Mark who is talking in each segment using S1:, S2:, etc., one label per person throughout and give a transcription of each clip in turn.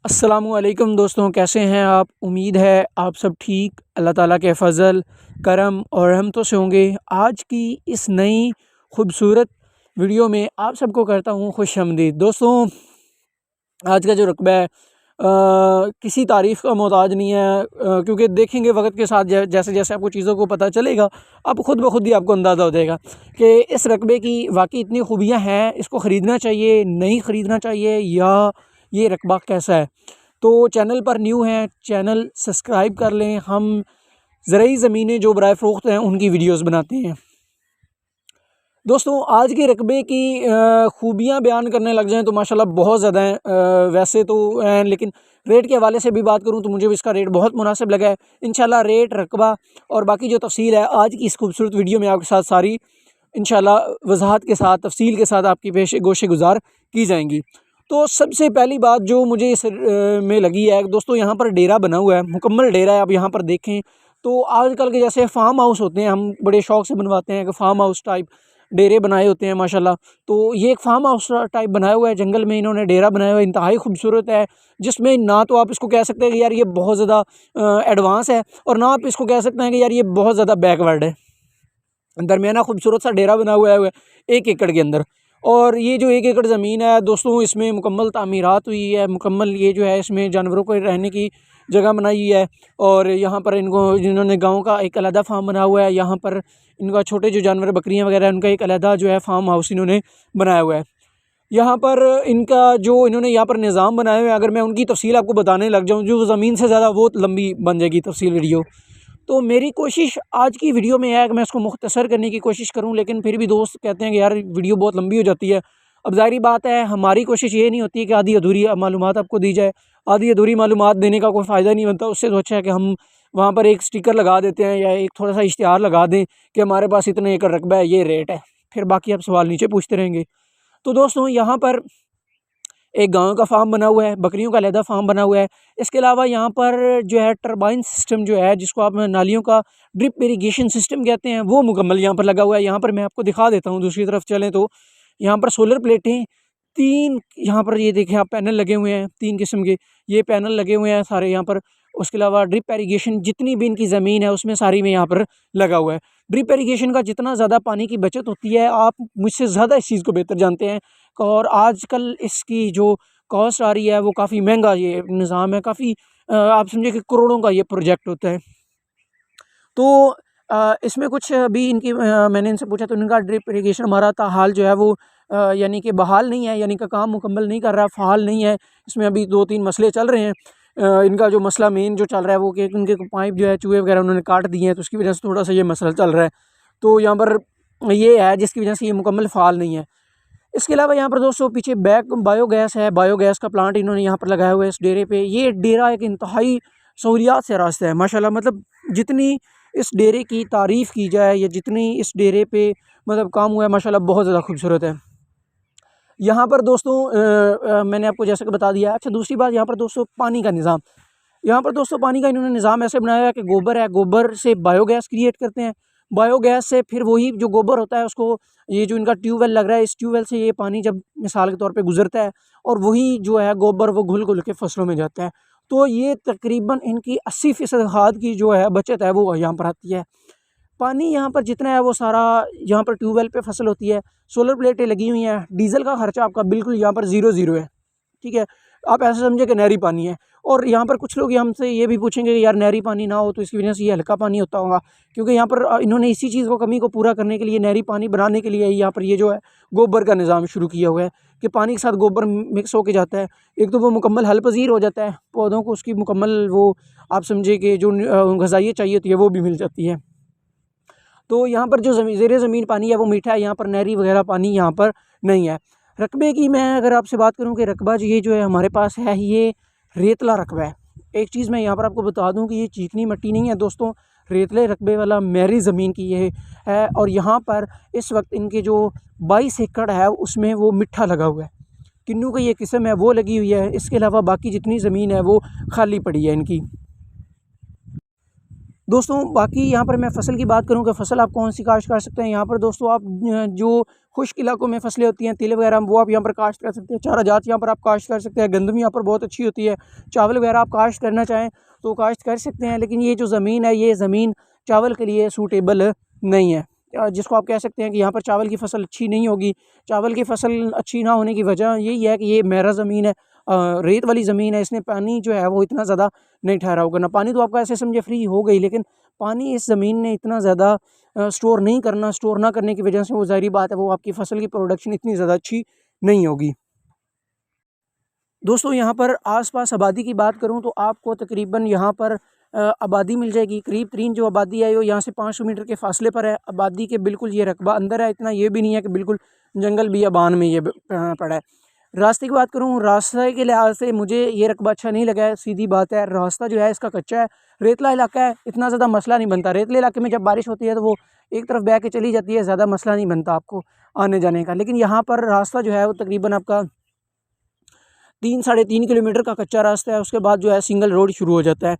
S1: अस्सलामुअलैकुम दोस्तों, कैसे हैं आप। उम्मीद है आप सब ठीक, अल्लाह ताला के फ़ज़ल करम और रहमतों से होंगे। आज की इस नई खूबसूरत वीडियो में आप सबको करता हूँ खुशामदीद। दोस्तों, आज का जो रकबा है किसी तारीफ़ का मोहताज नहीं है, क्योंकि देखेंगे वक्त के साथ जैसे जैसे आपको चीज़ों को पता चलेगा, आप खुद ब खुद ही आपको अंदाज़ा हो जाएगा कि इस रकबे की वाकई इतनी खूबियाँ हैं। इसको ख़रीदना चाहिए, नहीं ख़रीदना चाहिए, या ये रकबा कैसा है। तो चैनल पर न्यू हैं, चैनल सब्सक्राइब कर लें। हम ज़रूरी ज़मीनें जो बराए फ़रोख्त हैं उनकी वीडियोस बनाते हैं। दोस्तों, आज के रकबे की खूबियाँ बयान करने लग जाएं तो माशाल्लाह बहुत ज़्यादा हैं। वैसे तो हैं, लेकिन रेट के हवाले से भी बात करूं तो मुझे भी इसका रेट बहुत मुनासिब लगा है। इंशाल्लाह रेट, रकबा और बाकी जो तफसील है आज की इस खूबसूरत वीडियो में आपके साथ सारी इंशाल्लाह वजाहत के साथ, तफसील के साथ आपकी पेश गोशे गुजार की जाएंगी। तो सबसे पहली बात जो मुझे इस में लगी है दोस्तों, यहाँ पर डेरा बना हुआ है, मुकम्मल डेरा है। आप यहाँ पर देखें तो आजकल के जैसे फार्म हाउस होते हैं, हम बड़े शौक से बनवाते हैं कि फार्म हाउस टाइप डेरे बनाए होते हैं माशाल्लाह। तो ये एक फार्म हाउस टाइप बनाया हुआ है, जंगल में इन्होंने डेरा बनाया हुआ है, इंतहाई खूबसूरत है। जिसमें ना तो आप इसको कह सकते हैं कि यार ये बहुत ज़्यादा एडवांस है, और ना आप इसको कह सकते हैं कि यार ये बहुत ज़्यादा बैकवर्ड है। दरमियाना खूबसूरत सा डेरा बना हुआ है 1 एकड़ के अंदर। और ये जो 1 एकड़ ज़मीन है दोस्तों, इसमें मुकम्मल तामीरात हुई है, मुकम्मल ये जो है इसमें जानवरों को रहने की जगह बनाई हुई है। और यहाँ पर इनको जिन्होंने गांव का एक अलहदा फार्म बना हुआ है, यहाँ पर इनका छोटे जो जानवर बकरियाँ वगैरह उनका एक अलहदा जो है फार्म हाउस इन्होंने बनाया हुआ है। यहाँ पर इनका जो इन्होंने यहाँ पर निज़ाम बनाया हुआ है, अगर मैं उनकी तफसील आपको बताने लग जाऊँ जो ज़मीन से ज़्यादा बहुत लंबी बन जाएगी तफसील वीडियो। तो मेरी कोशिश आज की वीडियो में है कि मैं इसको मुख्तसर करने की कोशिश करूं, लेकिन फिर भी दोस्त कहते हैं कि यार वीडियो बहुत लंबी हो जाती है। अब ज़ाहिर बात है, हमारी कोशिश ये नहीं होती है कि आधी अधूरी मालूमात आपको दी जाए। आधी अधूरी मालूमात देने का कोई फ़ायदा नहीं बनता। उससे तो अच्छा है कि हम वहाँ पर एक स्टिकर लगा देते हैं या एक थोड़ा सा इश्तिहार लगा दें कि हमारे पास इतने एकड़ रकबा है, ये रेट है, फिर बाकी आप सवाल नीचे पूछते रहेंगे। तो दोस्तों, यहाँ पर एक गाँव का फार्म बना हुआ है, बकरियों का अलहदा फार्म बना हुआ है। इसके अलावा यहाँ पर जो है टरबाइन सिस्टम जो है, जिसको आप नालियों का ड्रिप इरिगेशन सिस्टम कहते हैं, वो मुकम्मल यहाँ पर लगा हुआ है। यहाँ पर मैं आपको दिखा देता हूँ, दूसरी तरफ चलें तो यहाँ पर सोलर प्लेटें 3 यहाँ पर ये देखें आप, पैनल लगे हुए हैं 3 किस्म के, ये पैनल लगे हुए हैं सारे यहाँ पर। उसके अलावा ड्रिप इरिगेशन जितनी भी इनकी ज़मीन है उसमें सारी में यहाँ पर लगा हुआ है। ड्रिप इरिगेशन का जितना ज़्यादा पानी की बचत होती है, आप मुझसे ज़्यादा इस चीज़ को बेहतर जानते हैं। और आजकल इसकी जो कॉस्ट आ रही है वो काफ़ी महंगा ये निज़ाम है, काफ़ी आप समझे कि करोड़ों का ये प्रोजेक्ट होता है। तो इसमें कुछ अभी इनकी मैंने इनसे पूछा तो इनका ड्रिप इरिगेशन हमारा ताहाल जो है वो यानी कि बहाल नहीं है, यानी कि काम मुकम्मल नहीं कर रहा, फ़ाल नहीं है। इसमें अभी 2-3 मसले चल रहे हैं। इनका जो मसला मेन जो चल रहा है वो कि उनके पाइप जो है चूहे वगैरह उन्होंने काट दिए हैं, तो उसकी वजह से थोड़ा सा ये मसला चल रहा है। तो यहाँ पर ये है जिसकी वजह से ये मुकम्मल फ़ाल नहीं है। इसके अलावा यहाँ पर दोस्तों पीछे बैक बायोगैस है, बायोगैस का प्लांट इन्होंने यहाँ पर लगाया हुआ है इस डेरे पे। ये डेरा एक इंतहाई सहूलियात से रास्ता है माशाल्लाह। मतलब जितनी इस डेरे की तारीफ़ की जाए या जितनी इस डेरे पे मतलब काम हुआ है माशाल्लाह, बहुत ज़्यादा खूबसूरत है। यहाँ पर दोस्तों मैंने आपको जैसे कि बता दिया। अच्छा, दूसरी बात यहाँ पर दोस्तों पानी का निज़ाम। यहाँ पर दोस्तों पानी का इन्होंने निज़ाम ऐसे बनाया है कि गोबर है, गोबर से बायोगैस क्रिएट करते हैं। बायोगैस से फिर वही जो गोबर होता है उसको, ये जो इनका ट्यूबवेल लग रहा है, इस ट्यूबवेल से ये पानी जब मिसाल के तौर पे गुजरता है और वही जो है गोबर वो घुल घुल के फसलों में जाता है। तो ये तकरीबन इनकी 80% खाद की जो है बचत है वो यहाँ पर आती है। पानी यहाँ पर जितना है वो सारा यहाँ पर ट्यूबवेल पे फसल होती है। सोलर प्लेटें लगी हुई हैं, डीजल का खर्चा आपका बिल्कुल यहाँ पर ज़ीरो है। ठीक है, आप ऐसा समझे कि नहरी पानी है। और यहाँ पर कुछ लोग हमसे ये भी पूछेंगे कि यार नहरी पानी ना हो तो इसकी वजह से ये हल्का पानी होता होगा, क्योंकि यहाँ पर इन्होंने इसी चीज़ को, कमी को पूरा करने के लिए, नहरी पानी बनाने के लिए यहाँ पर ये जो है गोबर का निज़ाम शुरू किया हुआ है कि पानी के साथ गोबर मिक्स होके जाता है। एक तो वो मुकम्मल हल पजीर हो जाता है, पौधों को उसकी मुकम्मल वो आप समझे कि जो ग़िज़ाइयत चाहिए होती है वो भी मिल जाती है। तो यहाँ पर जो ज़ेरे ज़मीन पानी है वो मीठा है, यहाँ पर नहरी वगैरह पानी यहाँ पर नहीं है। रकबे की मैं अगर आपसे बात करूँ कि रकबा जो ये जो है हमारे पास है, ये रेतला रकबा है। एक चीज़ मैं यहाँ पर आपको बता दूँ कि ये चिकनी मिट्टी नहीं है दोस्तों, रेतले रकबे वाला मेरी ज़मीन की ये है। और यहाँ पर इस वक्त इनके जो 22 एकड़ है उसमें वो मिट्ठा लगा हुआ है, किन्नू की ये किस्म है वो लगी हुई है। इसके अलावा बाकी जितनी ज़मीन है वो खाली पड़ी है इनकी। दोस्तों बाकी यहाँ पर मैं फ़सल की बात करूँ कि फ़सल आप कौन सी काश्त कर सकते हैं। यहाँ पर दोस्तों आप जो खुश्क इलाकों में फसलें होती हैं, तिल वगैरह, वो आप यहाँ पर काश्त कर सकते हैं। चारा जात यहाँ पर आप काश्त कर सकते हैं। गंदम यहाँ पर बहुत अच्छी होती है। चावल वगैरह आप काश्त करना चाहें तो काश्त कर सकते हैं, लेकिन ये जो ज़मीन है, ये ज़मीन चावल के लिए सूटेबल नहीं है। जिसको आप कह सकते हैं कि यहाँ पर चावल की फ़सल अच्छी नहीं होगी। चावल की फ़सल अच्छी ना होने की वजह यही है कि ये मैरा ज़मीन है, रेत वाली ज़मीन है। इसमें पानी जो है वो इतना ज़्यादा नहीं ठहरा होगा। ना पानी तो आपका ऐसे समझे फ्री हो गई, लेकिन पानी इस ज़मीन ने इतना ज़्यादा स्टोर नहीं करना, स्टोर ना करने की वजह से वो ज़ाहिर बात है वो आपकी फ़सल की प्रोडक्शन इतनी ज़्यादा अच्छी नहीं होगी। दोस्तों यहाँ पर आस-पास आबादी की बात करूँ तो आपको तकरीबन यहाँ पर आबादी मिल जाएगी। करीब तरीन जो आबादी है वो यहाँ से 500 मीटर के फासले पर है। आबादी के बिल्कुल ये रकबा अंदर है, इतना ये भी नहीं है कि बिल्कुल जंगल बियाबान में ये पड़ा है। रास्ते की बात करूँ, रास्ते के लिहाज से मुझे ये रकबा अच्छा नहीं लगा है। सीधी बात है, रास्ता जो है इसका कच्चा है, रेतला इलाका है, इतना ज़्यादा मसला नहीं बनता। रेतले इलाके में जब बारिश होती है तो वो एक तरफ बह के चली जाती है, ज़्यादा मसला नहीं बनता आपको आने जाने का। लेकिन यहाँ पर रास्ता जो है वो तकरीबन आपका 3 साढ़े 3 किलोमीटर का कच्चा रास्ता है। उसके बाद जो है सिंगल रोड शुरू हो जाता है।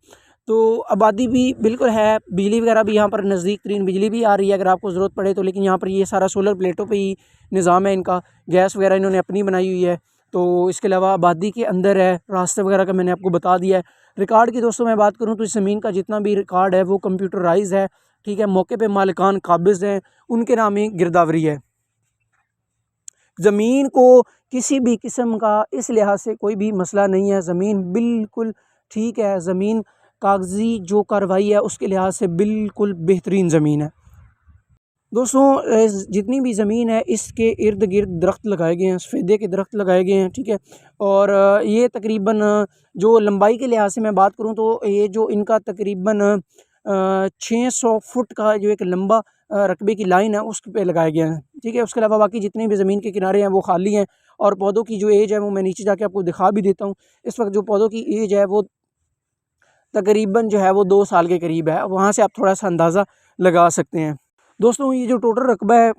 S1: तो आबादी भी बिल्कुल है, बिजली वगैरह भी यहाँ पर नज़दीक तरीन बिजली भी आ रही है अगर आपको ज़रूरत पड़े तो। लेकिन यहाँ पर ये सारा सोलर प्लेटों पे ही निज़ाम है इनका, गैस वगैरह इन्होंने अपनी बनाई हुई है। तो इसके अलावा आबादी के अंदर है, रास्ते वगैरह का मैंने आपको बता दिया है। रिकॉर्ड की दोस्तों मैं बात करूँ तो इस ज़मीन का जितना भी रिकॉर्ड है वो कंप्यूटराइज़ है, ठीक है। मौके पे मालिकान काबिज़ हैं, उनके नाम ही गिरदावरी है। ज़मीन को किसी भी किस्म का इस लिहाज से कोई भी मसला नहीं है। ज़मीन बिल्कुल ठीक है। ज़मीन कागज़ी जो कार्रवाई है उसके लिहाज से बिल्कुल बेहतरीन ज़मीन है। दोस्तों जितनी भी ज़मीन है इसके इर्द गिर्द दरख्त लगाए गए हैं, सफ़ेदे के दरख्त लगाए गए हैं, ठीक है। और ये तकरीबन जो लंबाई के लिहाज से मैं बात करूँ तो ये जो इनका तकरीबन 600 फुट का जो एक लंबा रकबे की लाइन है उस पे लगाए गए हैं, ठीक है। उसके अलावा बाकी जितने भी ज़मीन के किनारे हैं वो खाली हैं। और पौधों की जो एज है वो मैं नीचे जाके आपको दिखा भी देता हूँ। इस वक्त जो पौधों की एज है वो तकरीबन जो है वो 2 साल के करीब है। वहाँ से आप थोड़ा सा अंदाज़ा लगा सकते हैं। दोस्तों ये जो टोटल रकबा है,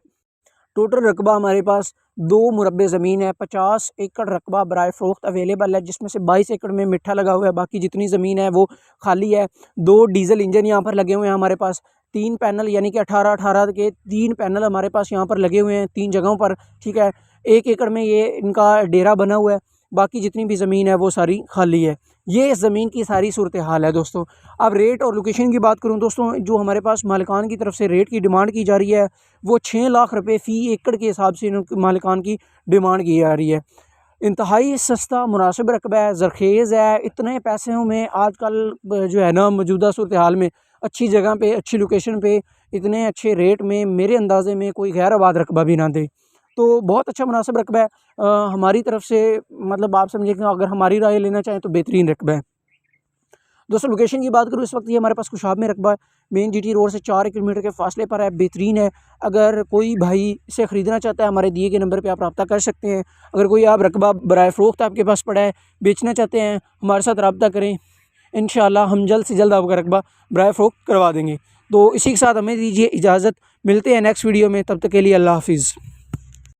S1: टोटल रकबा हमारे पास 2 मुरब्बे ज़मीन है। 50 एकड़ रकबा बराए फ़रोख्त अवेलेबल है, जिसमें से 22 एकड़ में मिट्ठा लगा हुआ है। बाकी जितनी ज़मीन है वो खाली है। 2 डीज़ल इंजन यहाँ पर लगे हुए हैं हमारे पास। 3 पैनल यानी कि 18-18 के 3 पैनल हमारे पास यहाँ पर लगे हुए हैं 3 जगहों पर, ठीक है। 1 एकड़ में ये इनका डेरा बना हुआ है। बाकी जितनी भी ज़मीन है वो सारी खाली है। ये इस ज़मीन की सारी सूरत हाल है दोस्तों। अब रेट और लोकेशन की बात करूँ दोस्तों, जो हमारे पास मालिकान की तरफ से रेट की डिमांड की जा रही है वो 6 लाख रुपए फ़ी एकड़ के हिसाब से मालिकान की डिमांड की जा रही है। इंतहाई सस्ता मुनासिब रकबा है, ज़रख़ेज़ है। इतने पैसों में आजकल जो है ना मौजूदा सूरत हाल में अच्छी जगह पे, अच्छी लोकेशन पे, इतने अच्छे रेट में मेरे अंदाज़े में कोई गैर आबाद रकबा भी ना दे। तो बहुत अच्छा मुनासिब रकबा है। हमारी तरफ से मतलब आप समझिए कि अगर हमारी राय लेना चाहें तो बेहतरीन रकबा है। दोस्तों लोकेशन की बात करूँ, इस वक्त ये हमारे पास खुशाब में रकबा है। मेन जीटी रोड से 4 किलोमीटर के फासले पर है, बेहतरीन है। अगर कोई भाई इसे ख़रीदना चाहता है हमारे दिए गए नंबर पे आप रब्ता कर सकते हैं। अगर कोई आप रकबा बराए फ़रोख्त आपके पास पड़ा है, बेचना चाहते हैं, हमारे साथ रब्ता करें। इंशाअल्लाह हम जल्द से जल्द आपका रकबा बराए फ़रोख्त करवा देंगे। तो इसी के साथ हमें दीजिए इजाज़त, मिलते हैं नेक्स्ट वीडियो में। तब तक के लिए अल्लाह हाफ़िज़।